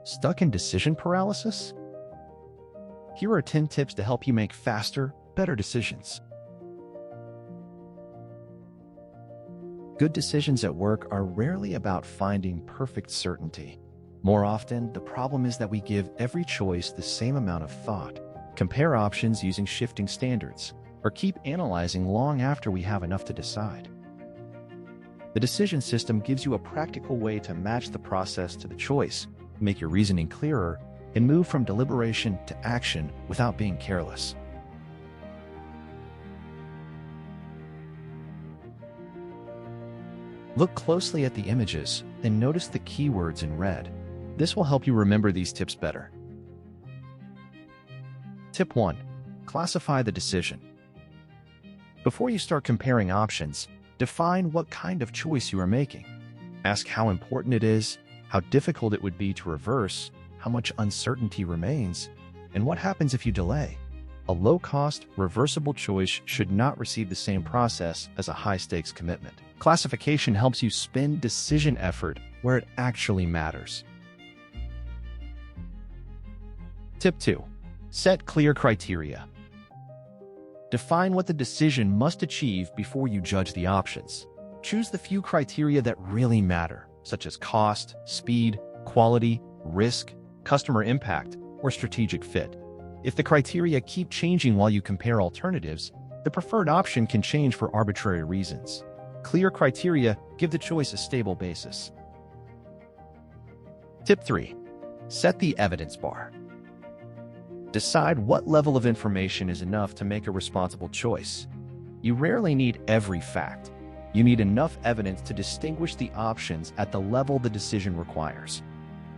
Stuck in decision paralysis? Here are 10 tips to help you make faster, better decisions. Good decisions at work are rarely about finding perfect certainty. More often, the problem is that we give every choice the same amount of thought, compare options using shifting standards, or keep analyzing long after we have enough to decide. The decision system gives you a practical way to match the process to the choice, make your reasoning clearer, and move from deliberation to action without being careless. Look closely at the images, then notice the keywords in red. This will help you remember these tips better. Tip 1. Classify the decision. Before you start comparing options, define what kind of choice you are making. Ask how important it is, how difficult it would be to reverse, how much uncertainty remains, and what happens if you delay. A low-cost, reversible choice should not receive the same process as a high-stakes commitment. Classification helps you spend decision effort where it actually matters. Tip 2. Set clear criteria. Define what the decision must achieve before you judge the options. Choose the few criteria that really matter, such as cost, speed, quality, risk, customer impact, or strategic fit. If the criteria keep changing while you compare alternatives, the preferred option can change for arbitrary reasons. Clear criteria give the choice a stable basis. Tip 3. Set the evidence bar. Decide what level of information is enough to make a responsible choice. You rarely need every fact. You need enough evidence to distinguish the options at the level the decision requires.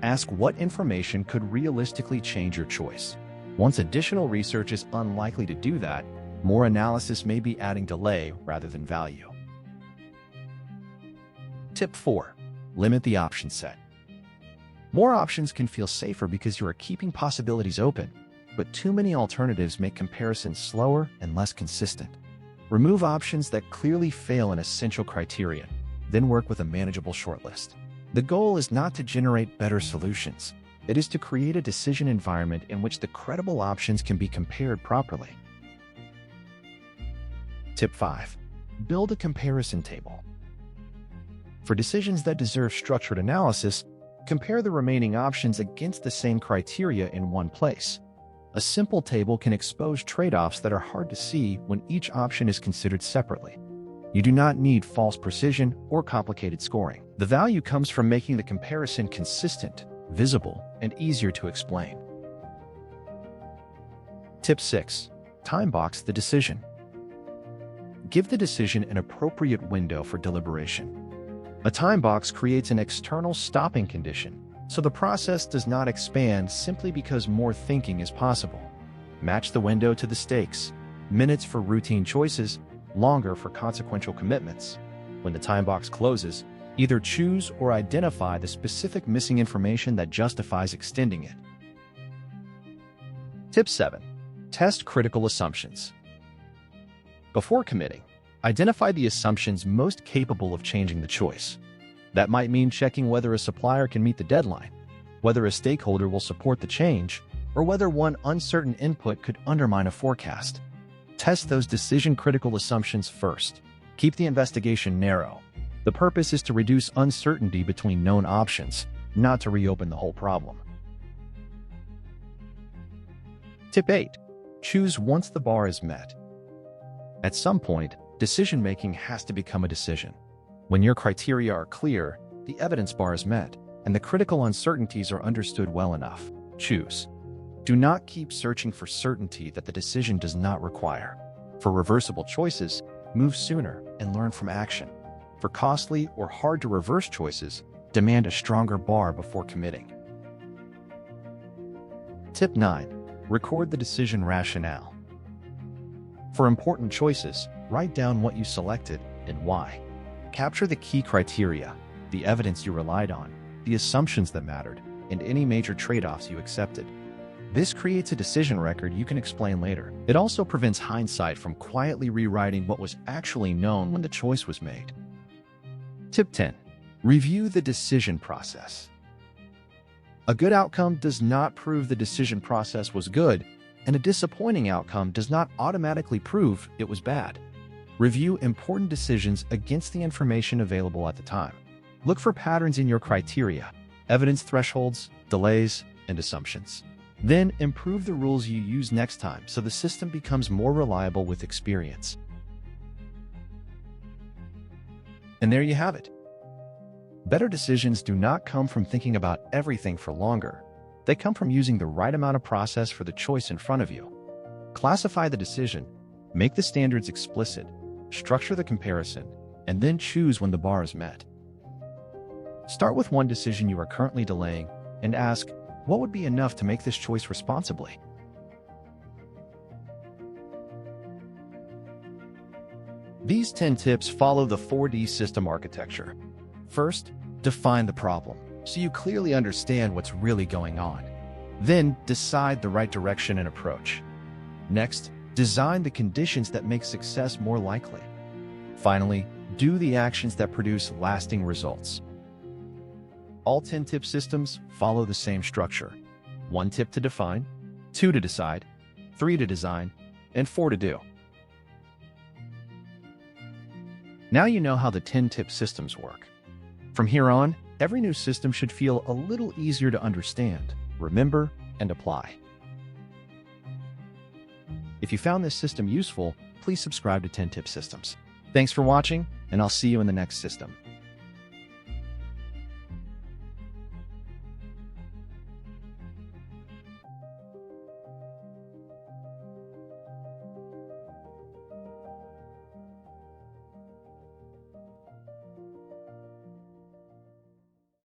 Ask what information could realistically change your choice. Once additional research is unlikely to do that, more analysis may be adding delay rather than value. Tip 4. Limit the option set. More options can feel safer because you are keeping possibilities open, but too many alternatives make comparisons slower and less consistent. Remove options that clearly fail an essential criterion, then work with a manageable shortlist. The goal is not to generate better solutions. It is to create a decision environment in which the credible options can be compared properly. Tip 5. Build a comparison table. For decisions that deserve structured analysis, compare the remaining options against the same criteria in one place. A simple table can expose trade-offs that are hard to see when each option is considered separately. You do not need false precision or complicated scoring. The value comes from making the comparison consistent, visible, and easier to explain. Tip 6. Time box the decision. Give the decision an appropriate window for deliberation. A time box creates an external stopping condition, so the process does not expand simply because more thinking is possible. Match the window to the stakes. Minutes for routine choices, longer for consequential commitments. When the time box closes, either choose or identify the specific missing information that justifies extending it. Tip 7. Test critical assumptions. Before committing, identify the assumptions most capable of changing the choice. That might mean checking whether a supplier can meet the deadline, whether a stakeholder will support the change, or whether one uncertain input could undermine a forecast. Test those decision-critical assumptions first. Keep the investigation narrow. The purpose is to reduce uncertainty between known options, not to reopen the whole problem. Tip 8. Choose once the bar is met. At some point, decision-making has to become a decision. When your criteria are clear, the evidence bar is met, and the critical uncertainties are understood well enough. Choose. Do not keep searching for certainty that the decision does not require. For reversible choices, move sooner and learn from action. For costly or hard-to-reverse choices, demand a stronger bar before committing. Tip 9. Record the decision rationale. For important choices, write down what you selected and why. Capture the key criteria, the evidence you relied on, the assumptions that mattered, and any major trade-offs you accepted. This creates a decision record you can explain later. It also prevents hindsight from quietly rewriting what was actually known when the choice was made. Tip 10. Review the decision process. A good outcome does not prove the decision process was good, and a disappointing outcome does not automatically prove it was bad. Review important decisions against the information available at the time. Look for patterns in your criteria, evidence thresholds, delays, and assumptions. Then improve the rules you use next time so the system becomes more reliable with experience. And there you have it. Better decisions do not come from thinking about everything for longer. They come from using the right amount of process for the choice in front of you. Classify the decision, make the standards explicit, structure the comparison, and then choose when the bar is met. Start with one decision you are currently delaying and ask, what would be enough to make this choice responsibly? These 10 tips follow the 4D system architecture. First, define the problem so you clearly understand what's really going on. Then, decide the right direction and approach. Next, design the conditions that make success more likely. Finally, do the actions that produce lasting results. All 10-tip systems follow the same structure. 1 tip to define, 2 to decide, 3 to design, and 4 to do. Now you know how the 10-tip systems work. From here on, every new system should feel a little easier to understand, remember, and apply. If you found this system useful, please subscribe to 10-tip systems. Thanks for watching, and I'll see you in the next system.